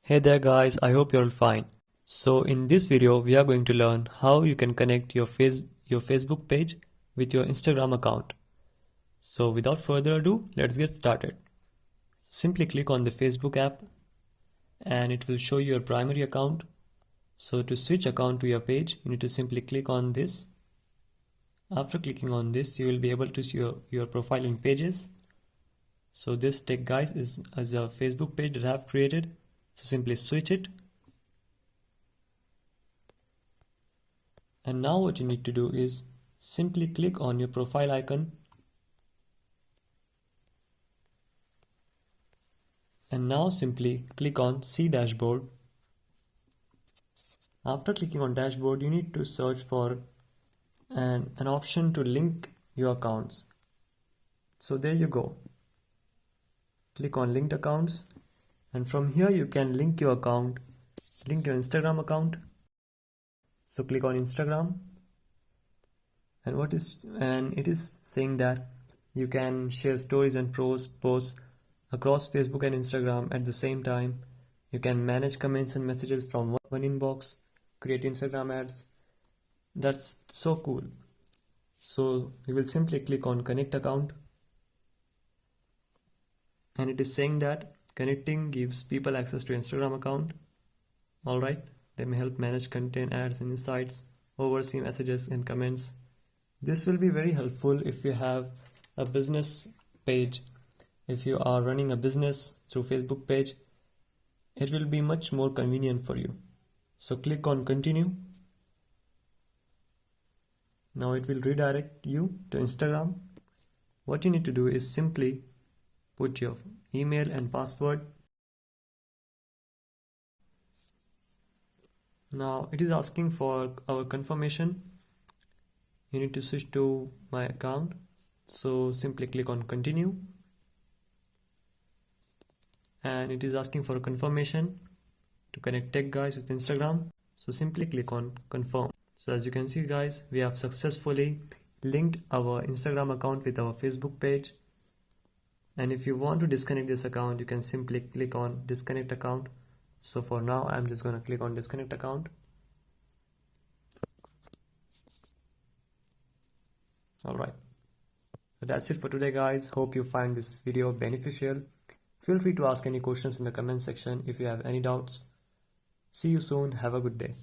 Hey there guys, I hope you're all fine. So in this video we are going to learn how you can connect your Facebook page with your Instagram account. So without further ado, let's get started. Simply click on the Facebook app and it will show you your primary account. So to switch account to your page, you need to simply click on this. After clicking on this, you will be able to see your profile and pages. So this tech guys is a Facebook page that I have created. So simply switch it. And now what you need to do is simply click on your profile icon. And now simply click on See Dashboard. After clicking on Dashboard, you need to search for an option to link your accounts. So there you go. Click on Linked Accounts. And from here you can link your account, link your Instagram account. So click on Instagram. And it is saying that you can share stories and posts across Facebook and Instagram at the same time. You can manage comments and messages from one inbox, create Instagram ads. That's so cool. So we will simply click on Connect Account. And it is saying that connecting gives people access to Instagram account. Alright, they may help manage content, ads and insights, oversee messages and comments. This will be very helpful if you have a business page. If you are running a business through Facebook page, it will be much more convenient for you. So click on Continue. Now it will redirect you to Instagram. What you need to do is simply put your email and password. Now it is asking for our confirmation. You need to switch to my account. So simply click on Continue. And it is asking for a confirmation to connect tech guys with Instagram. So simply click on Confirm. So as you can see guys, we have successfully linked our Instagram account with our Facebook page. And if you want to disconnect this account, you can simply click on Disconnect Account. So for now, I'm just going to click on Disconnect Account. Alright. So that's it for today guys. Hope you find this video beneficial. Feel free to ask any questions in the comment section if you have any doubts. See you soon. Have a good day.